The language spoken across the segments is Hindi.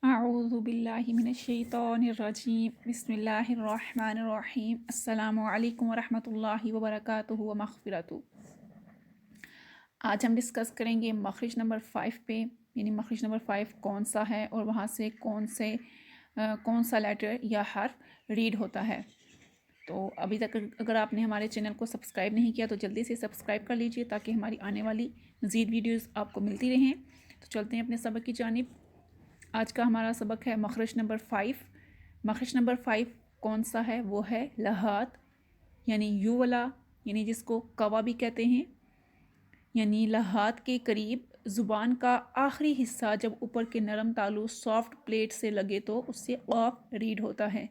अऊज़ु बिल्लाहि मिनश्शैतानिर्रजीम बिस्मिल्लाहिर्रहमानिर्रहीम अस्सलामु अलैकुम वरहमतुल्लाहि वबरकातुहु व मग़फ़िरतुहु। आज हम डिस्कस करेंगे मखरिज नंबर 5 पे, यानी मखरिज नंबर 5 कौन सा है और वहाँ से कौन सा लेटर या हर्फ रीड होता है। तो अभी तक अगर आपने हमारे चैनल को सब्सक्राइब नहीं किया तो जल्दी से सब्सक्राइब कर लीजिए ताकि हमारी आने वाली मज़ीद वीडियोज़ आपको मिलती रहें। तो चलते हैं अपने सबक की जानिब। आज का हमारा सबक है मखरज नंबर 5। मखरज नंबर 5 कौन सा है? वो है लहात, यानी यू वाला, यानी जिसको कवा भी कहते हैं। यानी लहात के करीब ज़ुबान का आखिरी हिस्सा जब ऊपर के नरम तालु सॉफ्ट प्लेट से लगे तो उससे ऑफ रीड होता है।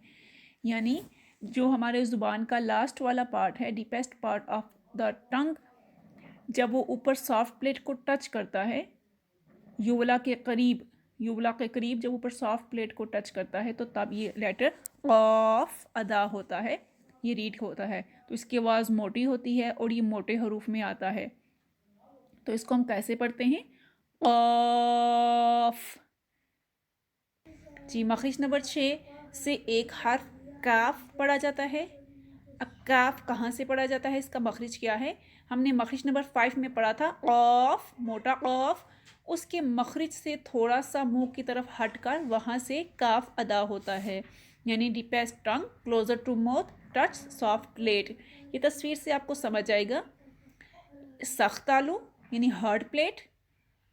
यानी जो हमारे ज़ुबान का लास्ट वाला पार्ट है, deepest part of the tongue, जब वो ऊपर सॉफ्ट प्लेट को टच करता है, यूवला के करीब जब ऊपर सॉफ्ट प्लेट को टच करता है तो तब ये लेटर ऑफ अदा होता है, ये रीड होता है। तो इसकी आवाज़ मोटी होती है और ये मोटे हरूफ में आता है। तो इसको हम कैसे पढ़ते हैं? ऑफ। जी, मखरिज नंबर 6 से एक हर्फ काफ पढ़ा जाता है। अब काफ कहाँ से पढ़ा जाता है, इसका मखरिज क्या है? हमने मखरिज नंबर 5 में पढ़ा था ऑफ, मोटा ऑफ, उसके मखरिज से थोड़ा सा मुंह की तरफ हटकर वहाँ से काफ अदा होता है। यानी deepest tongue closer to mouth touch soft palate. ये तस्वीर से आपको समझ आएगा। सख्त तालु यानी हार्ड प्लेट,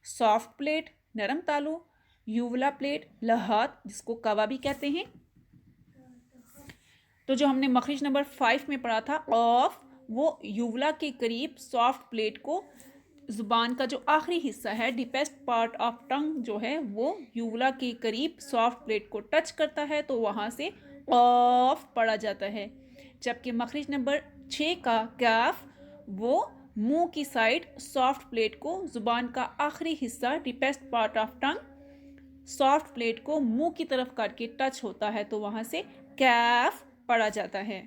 सॉफ्ट प्लेट नरम तालु, यूवला प्लेट लहात जिसको कवा भी कहते हैं। तो जो हमने मखरिज नंबर 5 में पढ़ा था ऑफ, वो यूवला के करीब सॉफ्ट प्लेट को, ज़ुबान का जो आखिरी हिस्सा है डीपेस्ट पार्ट ऑफ टंग जो है वो यूवला के करीब सॉफ्ट प्लेट को टच करता है तो वहाँ से ऑफ पढ़ा जाता है। जबकि मखरिज नंबर 6 का काफ, वो मुंह की साइड सॉफ्ट प्लेट को, ज़ुबान का आखिरी हिस्सा deepest part of tongue soft plate को मुंह की तरफ करके टच होता है तो वहाँ से कैफ पढ़ा जाता है।